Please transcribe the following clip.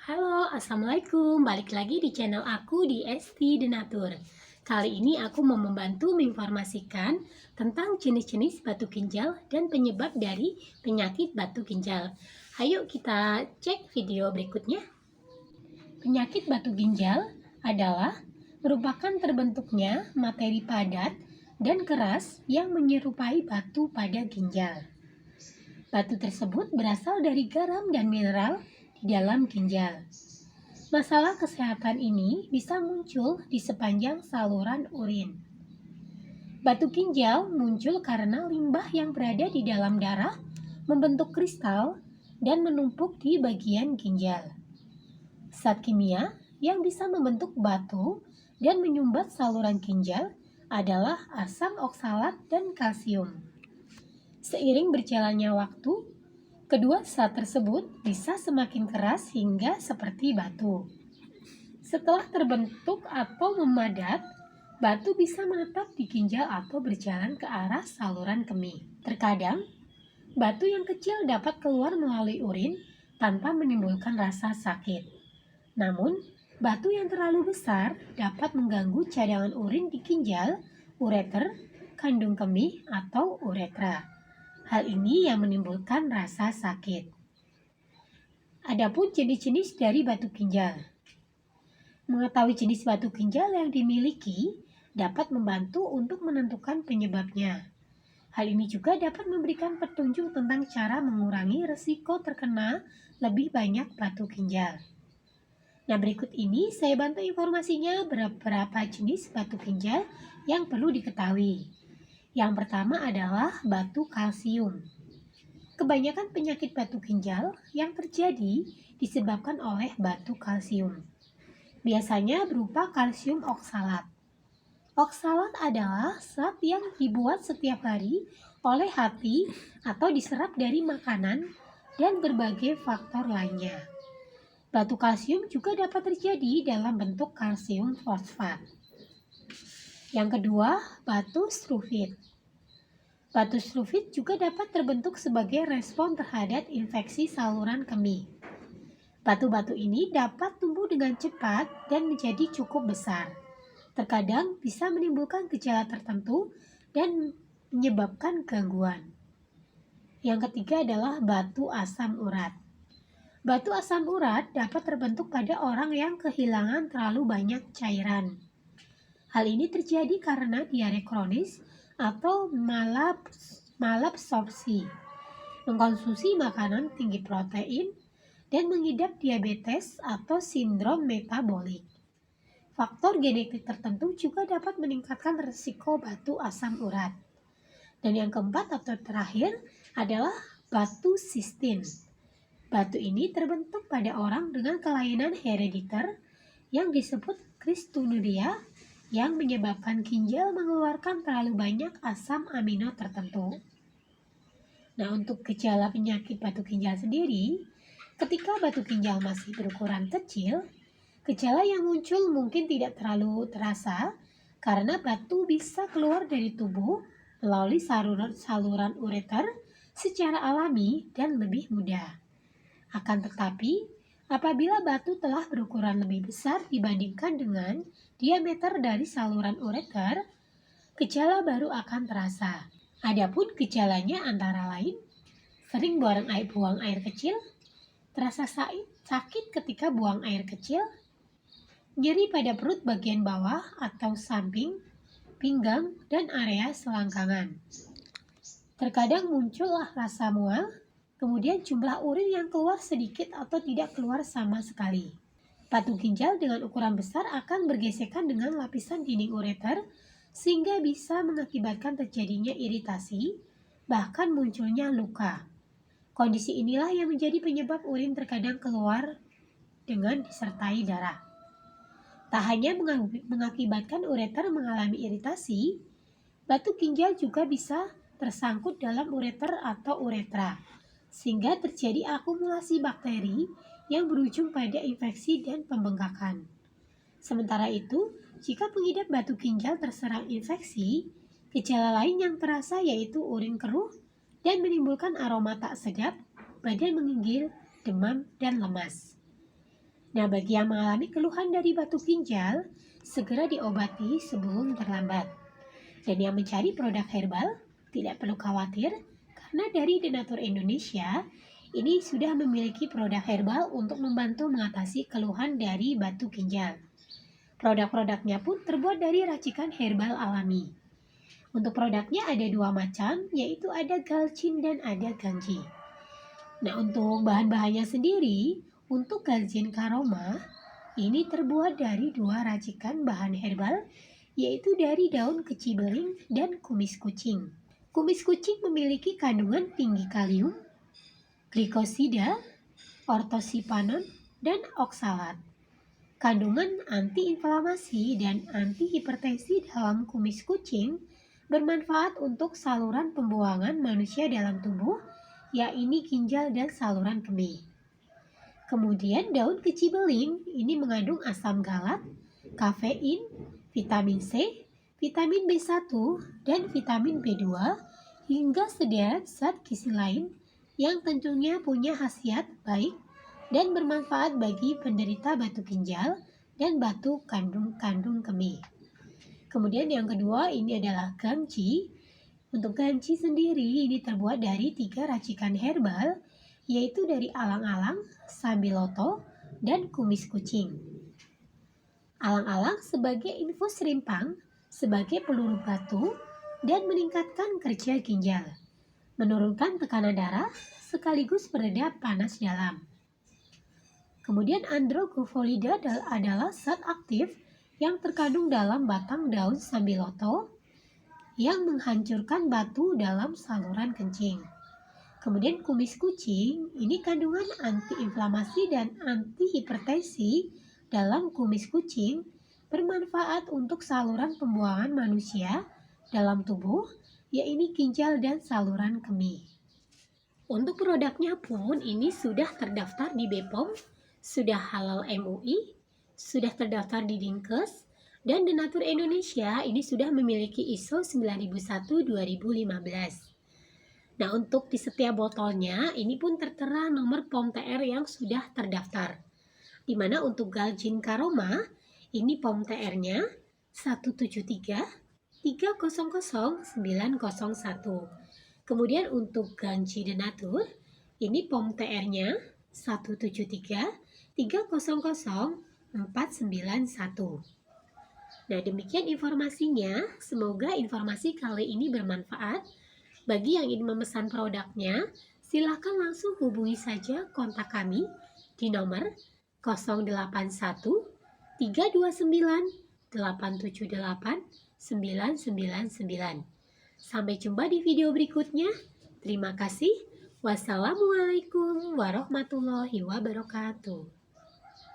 Halo, Assalamualaikum. Balik lagi di channel aku di Esti Denatur. Kali ini aku mau membantu menginformasikan tentang jenis-jenis batu ginjal dan penyebab dari penyakit batu ginjal. Ayo kita cek video berikutnya. Penyakit batu ginjal adalah merupakan terbentuknya materi padat dan keras yang menyerupai batu pada ginjal. Batu tersebut berasal dari garam dan mineral di dalam ginjal. Masalah kesehatan ini bisa muncul di sepanjang saluran urin. Batu ginjal muncul karena limbah yang berada di dalam darah membentuk kristal dan menumpuk di bagian ginjal. Zat kimia yang bisa membentuk batu dan menyumbat saluran ginjal adalah asam oksalat dan kalsium. Seiring berjalannya waktu, kedua zat tersebut bisa semakin keras hingga seperti batu. Setelah terbentuk atau memadat, batu bisa menetap di ginjal atau berjalan ke arah saluran kemih. Terkadang, batu yang kecil dapat keluar melalui urin tanpa menimbulkan rasa sakit. Namun, batu yang terlalu besar dapat mengganggu cadangan urin di ginjal, ureter, kandung kemih, atau uretra. Hal ini yang menimbulkan rasa sakit. Adapun jenis-jenis dari batu ginjal. Mengetahui jenis batu ginjal yang dimiliki dapat membantu untuk menentukan penyebabnya. Hal ini juga dapat memberikan petunjuk tentang cara mengurangi risiko terkena lebih banyak batu ginjal. Nah, berikut ini saya bantu informasinya beberapa jenis batu ginjal yang perlu diketahui. Yang pertama adalah batu kalsium. Kebanyakan penyakit batu ginjal yang terjadi disebabkan oleh batu kalsium. Biasanya berupa kalsium oksalat. Oksalat adalah zat yang dibuat setiap hari oleh hati atau diserap dari makanan dan berbagai faktor lainnya. Batu kalsium juga dapat terjadi dalam bentuk kalsium fosfat. Yang kedua, batu struvit. Batu struvit juga dapat terbentuk sebagai respon terhadap infeksi saluran kemih. Batu-batu ini dapat tumbuh dengan cepat dan menjadi cukup besar. Terkadang bisa menimbulkan gejala tertentu dan menyebabkan gangguan. Yang ketiga adalah batu asam urat. Batu asam urat dapat terbentuk pada orang yang kehilangan terlalu banyak cairan. Hal ini terjadi karena diare kronis atau malabsorpsi, mengkonsumsi makanan tinggi protein, dan mengidap diabetes atau sindrom metabolik. Faktor genetik tertentu juga dapat meningkatkan risiko batu asam urat. Dan yang keempat atau terakhir adalah batu sistin. Batu ini terbentuk pada orang dengan kelainan herediter yang disebut kristonuria yang menyebabkan ginjal mengeluarkan terlalu banyak asam amino tertentu. Nah, untuk gejala penyakit batu ginjal sendiri, ketika batu ginjal masih berukuran kecil, gejala yang muncul mungkin tidak terlalu terasa karena batu bisa keluar dari tubuh melalui saluran ureter secara alami dan lebih mudah. Akan tetapi, apabila batu telah berukuran lebih besar dibandingkan dengan diameter dari saluran ureter, gejala baru akan terasa. Adapun gejalanya antara lain, sering buang air kecil, terasa sakit ketika buang air kecil, nyeri pada perut bagian bawah atau samping, pinggang, dan area selangkangan. Terkadang muncullah rasa mual, kemudian jumlah urin yang keluar sedikit atau tidak keluar sama sekali. Batu ginjal dengan ukuran besar akan bergesekan dengan lapisan dinding ureter sehingga bisa mengakibatkan terjadinya iritasi, bahkan munculnya luka. Kondisi inilah yang menjadi penyebab urin terkadang keluar dengan disertai darah. Tak hanya mengakibatkan ureter mengalami iritasi, batu ginjal juga bisa tersangkut dalam ureter atau uretra, sehingga terjadi akumulasi bakteri yang berujung pada infeksi dan pembengkakan. Sementara itu, jika pengidap batu ginjal terserang infeksi, gejala lain yang terasa yaitu urin keruh dan menimbulkan aroma tak sedap, badan menggigil, demam, dan lemas. Nah, bagi yang mengalami keluhan dari batu ginjal, segera diobati sebelum terlambat. Dan yang mencari produk herbal, tidak perlu khawatir, karena dari Denatur Indonesia, ini sudah memiliki produk herbal untuk membantu mengatasi keluhan dari batu ginjal. Produk-produknya pun terbuat dari racikan herbal alami. Untuk produknya ada dua macam, yaitu ada galcin dan ada ganji. Nah, untuk bahan-bahannya sendiri, untuk galcin karoma, ini terbuat dari dua racikan bahan herbal, yaitu dari daun kecibeling dan kumis kucing. Kumis kucing memiliki kandungan tinggi kalium, glikosida, ortosipanon, dan oksalat. Kandungan antiinflamasi dan antihipertensi dalam kumis kucing bermanfaat untuk saluran pembuangan manusia dalam tubuh, yaitu ginjal dan saluran kemih. Kemudian daun kecibeling ini mengandung asam galat, kafein, vitamin C, vitamin B1, dan vitamin B2, hingga sederet zat gizi lain yang tentunya punya khasiat baik dan bermanfaat bagi penderita batu ginjal dan batu kandung kemih. Kemudian yang kedua ini adalah ganji. Untuk ganji sendiri ini terbuat dari 3 racikan herbal, yaitu dari alang-alang, sambiloto, dan kumis kucing. Alang-alang sebagai infus rimpang, sebagai peluru batu, dan meningkatkan kerja ginjal, menurunkan tekanan darah, sekaligus pereda panas dalam. Kemudian androgofolida adalah zat aktif yang terkandung dalam batang daun sambiloto yang menghancurkan batu dalam saluran kencing. Kemudian kumis kucing, ini kandungan antiinflamasi dan antihipertensi dalam kumis kucing bermanfaat untuk saluran pembuangan manusia dalam tubuh, yaitu ginjal dan saluran kemih. Untuk produknya pun ini sudah terdaftar di BPOM, sudah halal MUI, sudah terdaftar di Dinkes, dan Denatur Indonesia ini sudah memiliki ISO 9001-2015. Nah, untuk di setiap botolnya ini pun tertera nomor POM TR yang sudah terdaftar. Di mana untuk galcin karoma ini POM TR-nya 173300901. Kemudian untuk ganji Denatur ini POM TR-nya 173300491. Nah, demikian informasinya. Semoga informasi kali ini bermanfaat. Bagi yang ingin memesan produknya, silakan langsung hubungi saja kontak kami di nomor 081 329 878 999. Sampai jumpa di video berikutnya. Terima kasih. Wassalamualaikum warahmatullahi wabarakatuh.